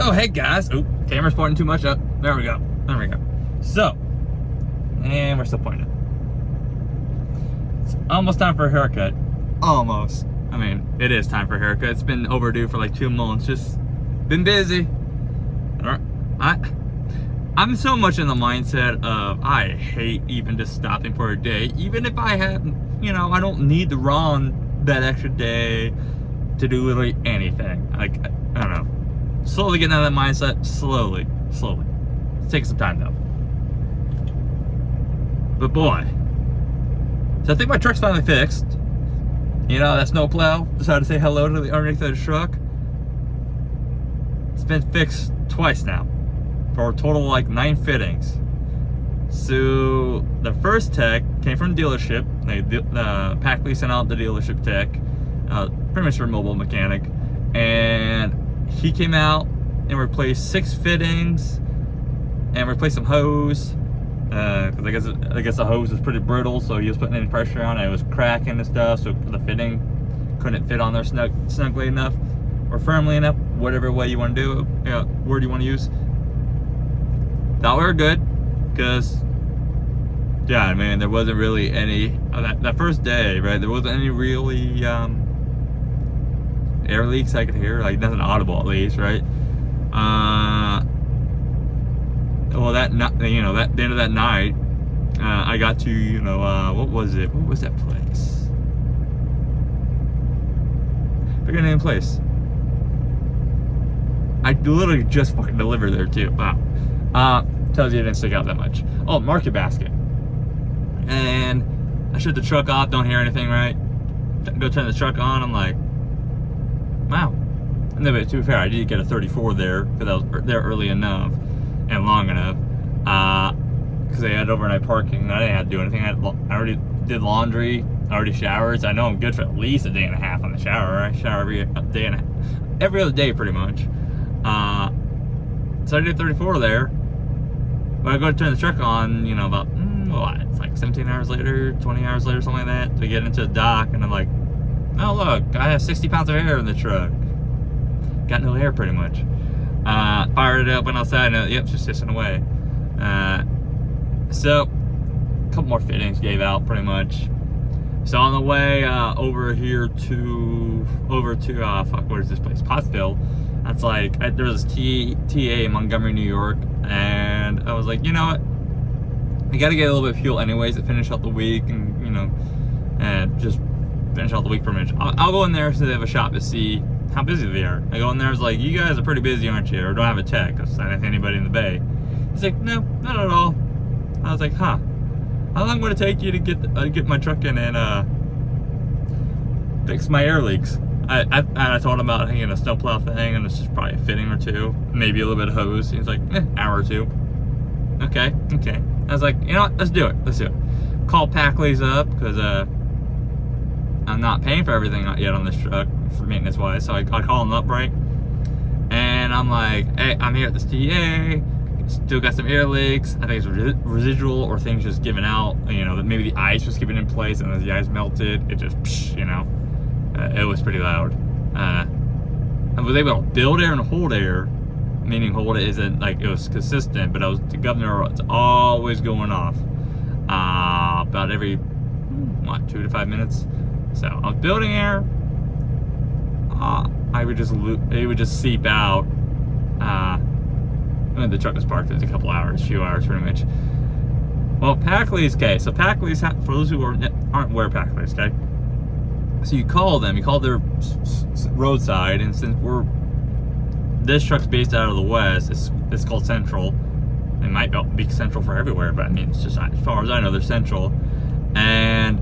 Oh, hey guys. Oh, camera's pointing too much up. There we go. So, and we're still pointing. It's almost time for a haircut. Almost. I mean, it is time for a haircut. It's been overdue for like 2 months. Just been busy. I'm so much in the mindset of I hate even just stopping for a day. Even if I have, I don't need to run that extra day to do literally anything. Like, I don't know. Slowly getting out of that mindset. Slowly. It takes some time though. But boy. So I think my truck's finally fixed. That snowplow decided to say hello to the underneath of the truck. It's been fixed twice now. For a total of like 9 fittings. So the first tech came from the dealership. Packley sent out the dealership tech, pretty much a mobile mechanic, and he came out and replaced 6 fittings and replaced some hose. Because I guess the hose was pretty brittle, so he was putting any pressure on it. It was cracking and stuff, so the fitting couldn't fit on there snugly enough or firmly enough, whatever way you want to do it, word you want to use. Thought we were good, because, yeah, man, there wasn't really any, that first day, right, there wasn't any really air leaks I could hear, like nothing audible at least, right? Well, the end of that night, I got to, what was it? What was that place? I forget the name of the place. I literally just fucking delivered there too. Wow. Tells you it didn't stick out that much. Oh, Market Basket. And I shut the truck off, don't hear anything, right? Go turn the truck on, I'm like, wow. And then, to be fair, I did get a 34 there, because I was there early enough and long enough. Because they had overnight parking, and I didn't have to do anything. I already did laundry, I already showered, so I know I'm good for at least a day and a half on the shower. I shower every other day, pretty much. So I did 34 there. But I go to turn the truck on, about, it's like 17 hours later, 20 hours later, something like that, to get into the dock, and I'm like, oh look, I have 60 pounds of air in the truck. Got no air, pretty much. Fired it up, went outside, and yep, just hissing away. So, a couple more fittings gave out, pretty much. So on the way over to what is this place? Pottsville. That's like, there was this TA in Montgomery, New York, and I was like, you know what? I gotta get a little bit of fuel anyways to finish out the week, and just finish out the week pretty much. I'll go in there so they have a shop to see how busy they are. I go in there, I was like, you guys are pretty busy, aren't you? Or don't have a tech, because I didn't see anybody in the bay. He's like, no, not at all. I was like, huh. How long would it take you to get my truck in and fix my air leaks? I told him about a snowplow thing, and it's just probably a fitting or two, maybe a little bit of hose. He's like, hour or two. Okay. I was like, you know what? Let's do it. Call Packley's up, because I'm not paying for everything yet on this truck for maintenance wise. So I call him up, right? And I'm like, hey, I'm here at this TA. Still got some air leaks. I think it's residual or things just giving out. That maybe the ice was giving in place, and as the ice melted, it just, it was pretty loud. I was able to build air and hold air, meaning hold it isn't like it was consistent, but the governor was always going off about every 2 to 5 minutes. So I was building air. It would just seep out. The truck was parked. It was a few hours pretty much. Well, Packley's, okay. So Packley's, for those who aren't aware of Packley's, okay. So you call their roadside, and since this truck's based out of the west, it's called Central. It might be Central for everywhere, but I mean, it's just, as far as I know, they're Central. And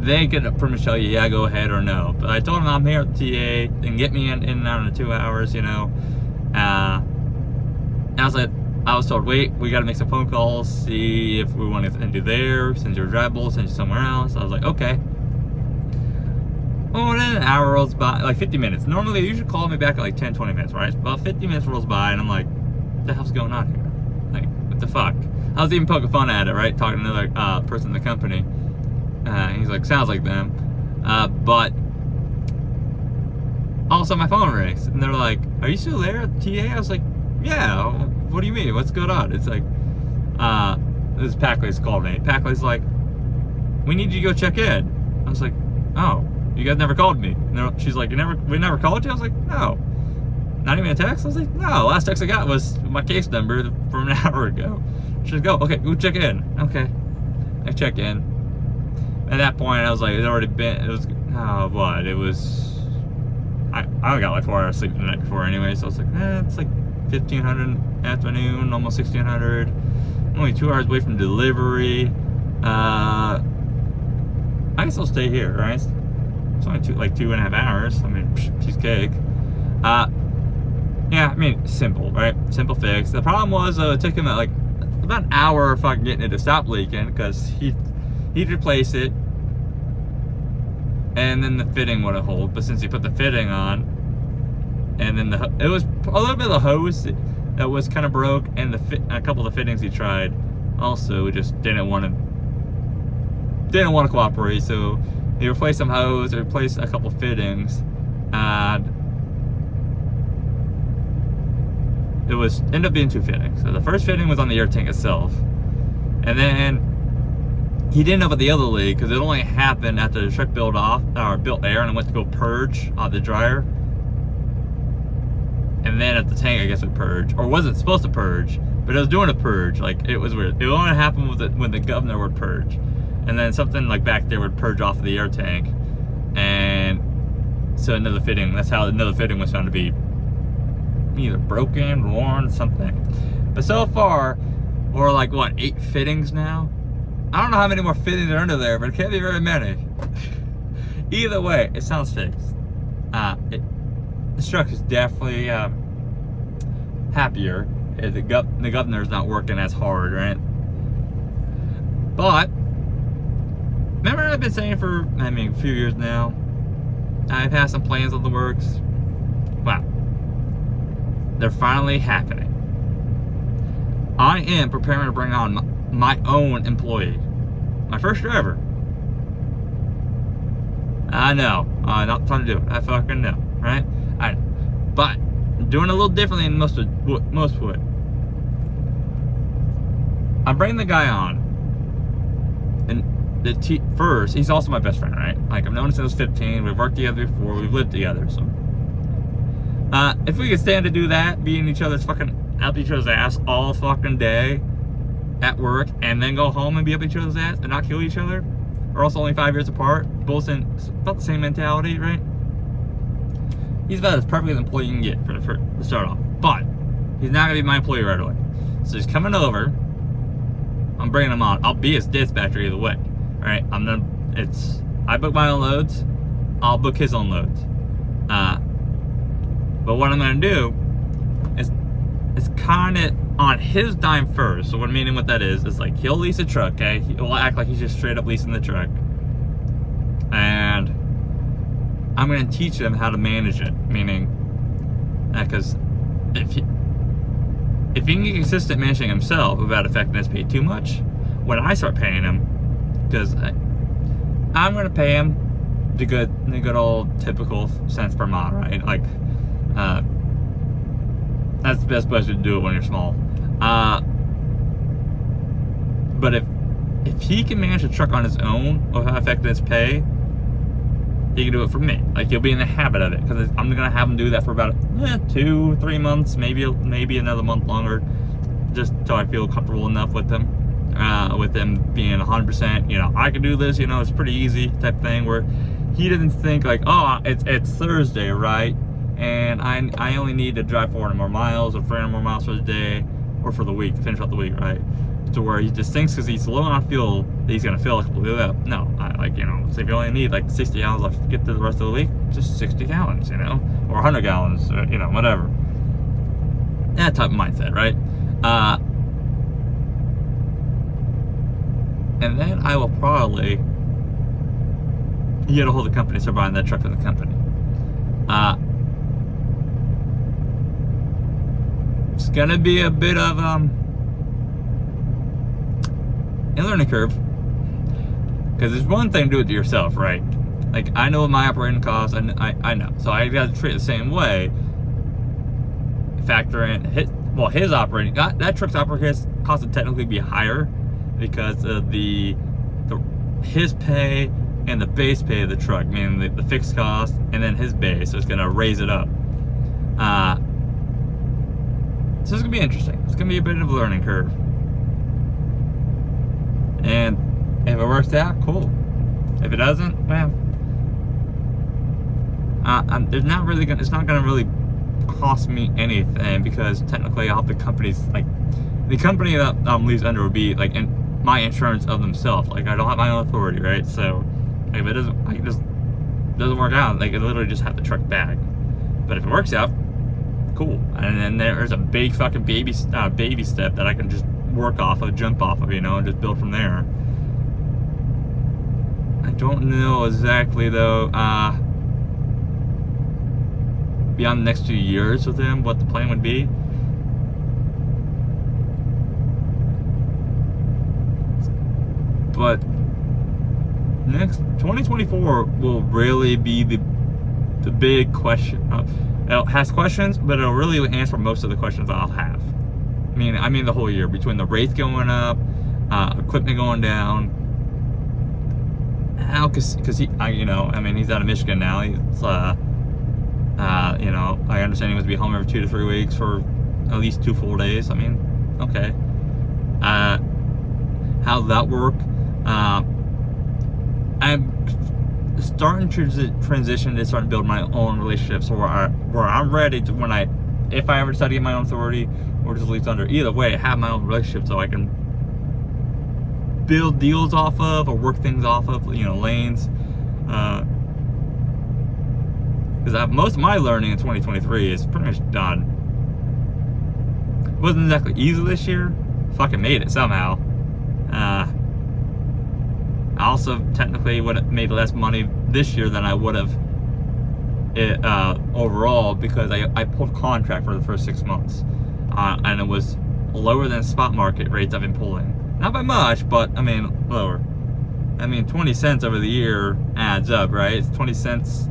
they could pretty much tell you, yeah, go ahead or no. But I told them I'm here at the TA, and get me in and out in 2 hours, And I was told, wait, we got to make some phone calls, see if we want to send you there, send you a drivable, send you somewhere else. I was like, okay. Well, then an hour rolls by, like 50 minutes. Normally, they usually call me back at like 10, 20 minutes, right? About 50 minutes rolls by, and I'm like, what the hell's going on here? Like, what the fuck? I was even poking fun at it, right? Talking to another person in the company. He's like, sounds like them. But all of a sudden my phone rings, and they're like, "Are you still there at TA?" I was like, "Yeah." What do you mean? What's going on? It's like, this Packley's called me. Packley's like, "We need you to go check in." I was like, "Oh, you guys never called me." She's like, we never called you?" I was like, "No." Not even a text? I was like, "No, last text I got was my case number from an hour ago." She's like, "Go, okay, go check in." Okay. I check in. At that point, I was like, it was, I only got like 4 hours sleep the night before anyway, so I was like, it's like 1500 afternoon, almost 1600. Only 2 hours away from delivery. I guess I'll stay here, right? It's only 2.5 hours. I mean, piece of cake. Yeah, I mean, simple, right? Simple fix. The problem was, it took him like about an hour fucking getting it to stop leaking, because he'd replace it, and then the fitting wouldn't hold. But since he put the fitting on, and then it was a little bit of the hose that was kind of broke, and a couple of the fittings he tried also just didn't want to cooperate. So he replaced some hose, replaced a couple fittings, and it ended up being 2 fittings. So the first fitting was on the air tank itself, and then he didn't know about the other leak because it only happened after the truck built air and it went to go purge the dryer. And then at the tank, I guess it purged, or wasn't supposed to purge, but it was doing a purge. Like, it was weird. It only happened when the governor would purge, and then something like back there would purge off of the air tank, and so another fitting. That's how another fitting was found to be either broken, worn, something. But so far, we're like, what, 8 fittings now? I don't know how many more fittings are under there, but it can't be very many. Either way, it sounds fixed. This truck is definitely happier. The governor's not working as hard, right? But remember, I've been saying for a few years now, I've had some plans on the works. Wow, they're finally happening. I am preparing to bring on my own employee, my first driver. I know, not time to do it. I fucking know, right? But I'm doing a little differently than most would. I'm bringing the guy on, and first, he's also my best friend, right? Like, I've known him since I was 15. We've worked together before. We've lived together, so if we could stand to do that, be in each other's fucking up each other's ass all fucking day at work, and then go home and be up each other's ass and not kill each other, or also only 5 years apart, both in about the same mentality, right? He's about as perfect an employee you can get for to start off, but he's not gonna be my employee right away. So he's coming over. I'm bringing him on. I'll be his dispatcher either way. All right, I book my own loads. I'll book his own loads. But what I'm gonna do is it's kind of on his dime first. So what I mean what that is like, he'll lease a truck, okay? He'll act like he's just straight up leasing the truck, and I'm gonna teach him how to manage it. Meaning, because if he can get consistent managing himself without affecting his pay too much, when I start paying him, because I'm gonna pay him the good old typical cents per mile, right? Like, that's the best place to do it when you're small. But if he can manage a truck on his own without affecting his pay, he can do it for me. Like, he'll be in the habit of it, because I'm gonna have him do that for about 2-3 months, maybe another month longer, just till I feel comfortable enough with him. With him being 100%, I can do this. It's pretty easy type thing, where he doesn't think like, oh, it's Thursday, right? And I only need to drive 400 more miles or 300 more miles for the day or for the week to finish out the week, right? To where he just thinks because he's low on fuel that he's gonna fill completely up. No, so if you only need like 60 gallons left to get to the rest of the week, just 60 gallons, or 100 gallons, whatever. That type of mindset, right? And then I will probably get a hold of the company, start buying that truck from the company. It's gonna be a bit of a learning curve, because it's one thing to do it to yourself, right? Like, I know my operating costs, and I know. So I got to treat it the same way. Factor in his operating, that truck's operating cost would technically be higher because of his pay and the base pay of the truck, meaning the fixed cost and then his base. So it's going to raise it up. So it's going to be interesting. It's going to be a bit of a learning curve. And if it works out, cool. If it doesn't, well, it's not going to really cost me anything because technically I'll have the company's, like, the company that leaves under would be like my insurance of themselves. Like, I don't have my own authority, right? So like, if it doesn't work out, like, I literally just have the truck back. But if it works out, cool. And then there's a big fucking baby step that I can just work off of, jump off of, and just build from there. I don't know exactly though, beyond the next 2 years with him, what the plan would be. But next 2024 will really be the big question. It has questions, but it'll really answer most of the questions I'll have. I mean the whole year, between the rates going up, equipment going down. How? Because he's out of Michigan now. He's I understand he was to be home every 2 to 3 weeks for at least 2 full days. Okay. How's that work? I'm starting to transition to start to build my own relationships where I'm ready to, if I ever decide to get my own authority or just lease under, either way, have my own relationship so I can build deals off of or work things off of, lanes. Because most of my learning in 2023 is pretty much done. It wasn't exactly easy this year. Fucking made it somehow. I also technically would have made less money this year than I would have overall because I pulled contract for the first 6 months. And it was lower than spot market rates I've been pulling. Not by much, but lower. 20 cents over the year adds up, right? It's 20 cents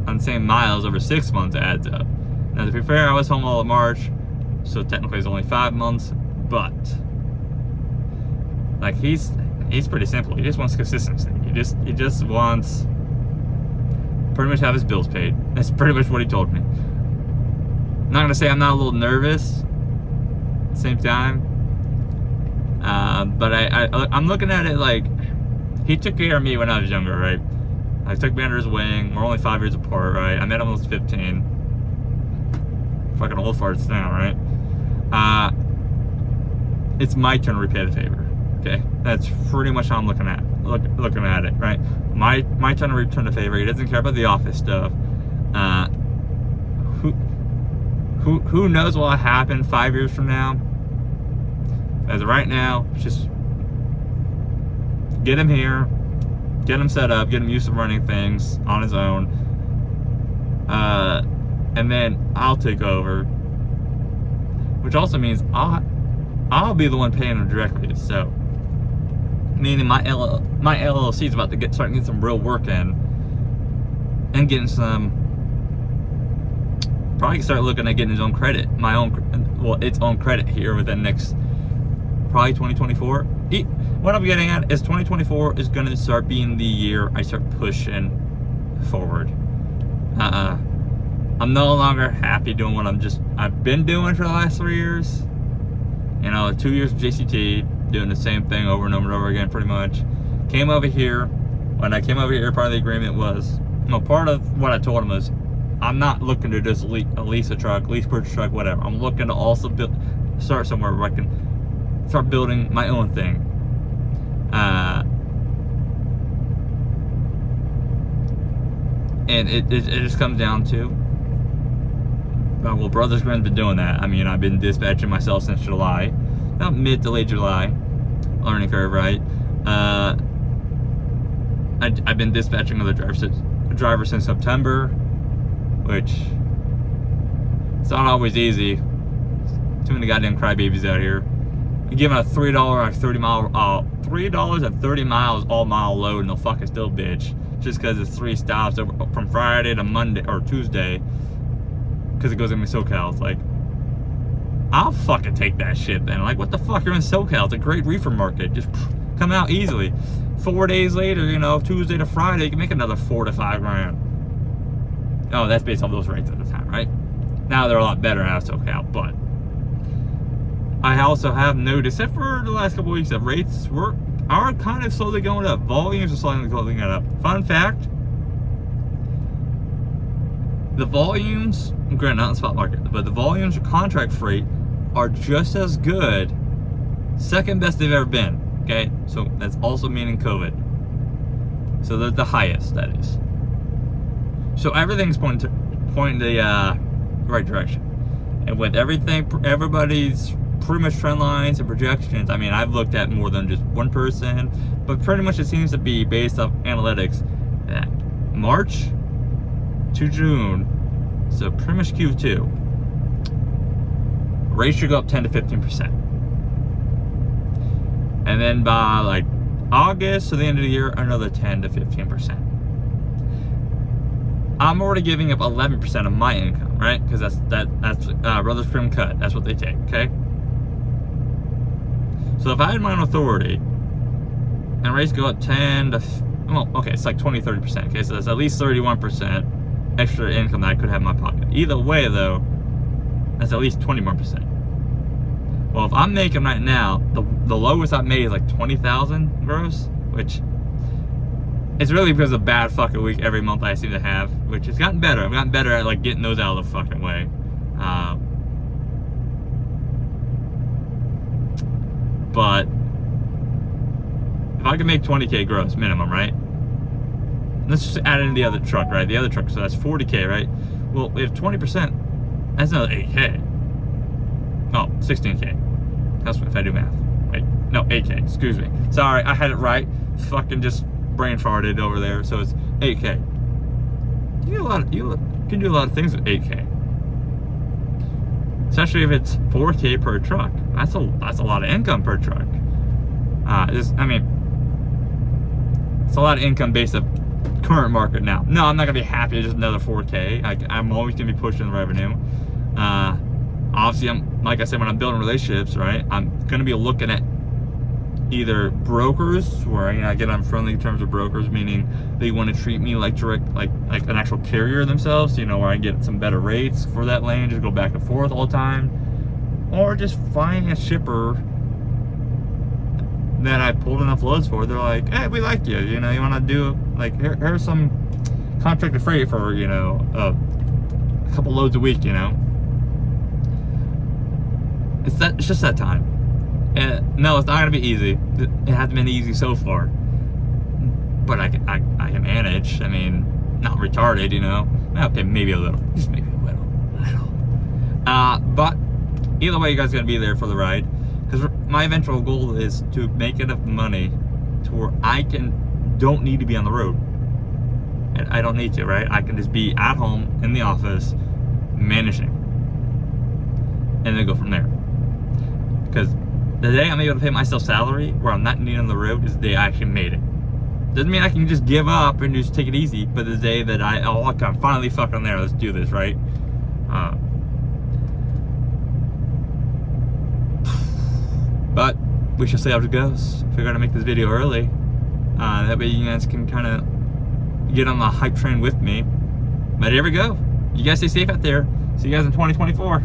on the same miles over 6 months adds up. Now, to be fair, I was home all of March, so technically it's only 5 months, but like he's pretty simple. He just wants consistency. He just wants pretty much have his bills paid. That's pretty much what he told me. I'm not gonna say I'm not a little nervous at the same time, but I'm looking at it like he took care of me when I was younger, right? I took me under his wing. We're only 5 years apart, right? I met him when I was 15. Fucking old farts now, right? It's my turn to repay the favor. Okay, that's pretty much how I'm looking at it, right? My turn to return the favor. He doesn't care about the office stuff. Who knows what will happen 5 years from now? As of right now, just get him here, get him set up, get him used to running things on his own, and then I'll take over. Which also means I'll be the one paying him directly. So, meaning my LLC is about to start getting some real work in, and getting some. Probably start looking at getting his own credit, its own credit here within next, probably 2024. What I'm getting at is 2024 is going to start being the year I start pushing forward. I'm no longer happy doing what I've been doing for the last 3 years. 2 years of JCT, doing the same thing over and over and over again, pretty much. Came over here. When I came over here, part of the agreement was, part of what I told him was, I'm not looking to just lease a truck, lease purchase truck, whatever. I'm looking to also start somewhere where I can start building my own thing. And it just comes down to, Brothers Grinn's been doing that. I've been dispatching myself since July, about mid to late July, learning curve, right? I've been dispatching other drivers since September, which it's not always easy. Too many goddamn crybabies out here. You give them a $3 and 30 miles all mile load, and they'll fucking still bitch. just because it's 3 stops over, from Friday to Monday or Tuesday, because it goes in SoCal. It's like, I'll fucking take that shit then. Like, what the fuck? You're in SoCal. It's a great reefer market. Just come out easily. 4 days later, you know, Tuesday to Friday, you can make another $4 to $5 grand. Oh, that's based on those rates at the time, right? Now they're a lot better out of SoCal, but I also have noticed that for the last couple of weeks that rates are kind of slowly going up. Volumes are slowly going up. Fun fact, the volumes, granted not in the spot market, but the volumes of contract freight are just as good, second best they've ever been. Okay, so that's also meaning COVID. So they're the highest, that is. So everything's pointing the right direction. And with everybody's pretty much trend lines and projections, I mean, I've looked at more than just one person, but pretty much it seems to be based off analytics that March to June, so pretty much Q2, rates should go up 10 to 15%. And then by like August to the end of the year, another 10 to 15%. I'm already giving up 11% of my income, right? Because that's Brothers Prim Cut. That's what they take, okay? So if I had my own authority and rates go up 10 to, well, okay, it's like 20, 30%. Okay, so that's at least 31% extra income that I could have in my pocket. Either way, though, that's at least 21%. Well, if I'm making right now, the lowest I've made is like 20,000 gross, which it's really because of a bad fucking week every month I seem to have, which has gotten better. I've gotten better at like getting those out of the fucking way. But if I can make 20K gross minimum, right? Let's just add in the other truck, right? The other truck, so that's 40K, right? Well, if 20%, that's another 8K. Oh, 16K. That's if I do math. Wait, no, 8K, excuse me. Sorry, I had it right. Fucking just brain farted over there, so it's 8K. You can do a lot of things with 8K. Especially if it's 4K per truck. That's a lot of income per truck. It's a lot of income based on current market now. No, I'm not gonna be happy with just another 4K. I'm always gonna be pushing the revenue. Obviously, like I said, when I'm building relationships, right, I'm gonna be looking at either brokers, where I get on friendly terms with brokers, meaning they want to treat me like an actual carrier themselves, you know, where I get some better rates for that lane, just go back and forth all the time, or just find a shipper that I pulled enough loads for. They're like, hey, we like you, you know, you want to do like here's some contracted freight for, you know, a couple loads a week, you know. It's just that time. And no, it's not gonna be easy. It hasn't been easy so far, but I can manage. I mean, not retarded, you know. Okay, maybe a little, just maybe a little. But either way, you guys are gonna be there for the ride, because my eventual goal is to make enough money to where I don't need to be on the road, and I don't need to, right? I can just be at home in the office managing, and then go from there. Because the day I'm able to pay myself salary where I'm not needing on the road is the day I actually made it. Doesn't mean I can just give up and just take it easy, but the day that I'm finally fucking there, let's do this, right? But we shall see how it goes. Figure out to make this video early. That way you guys can kind of get on the hype train with me. But here we go. You guys stay safe out there. See you guys in 2024.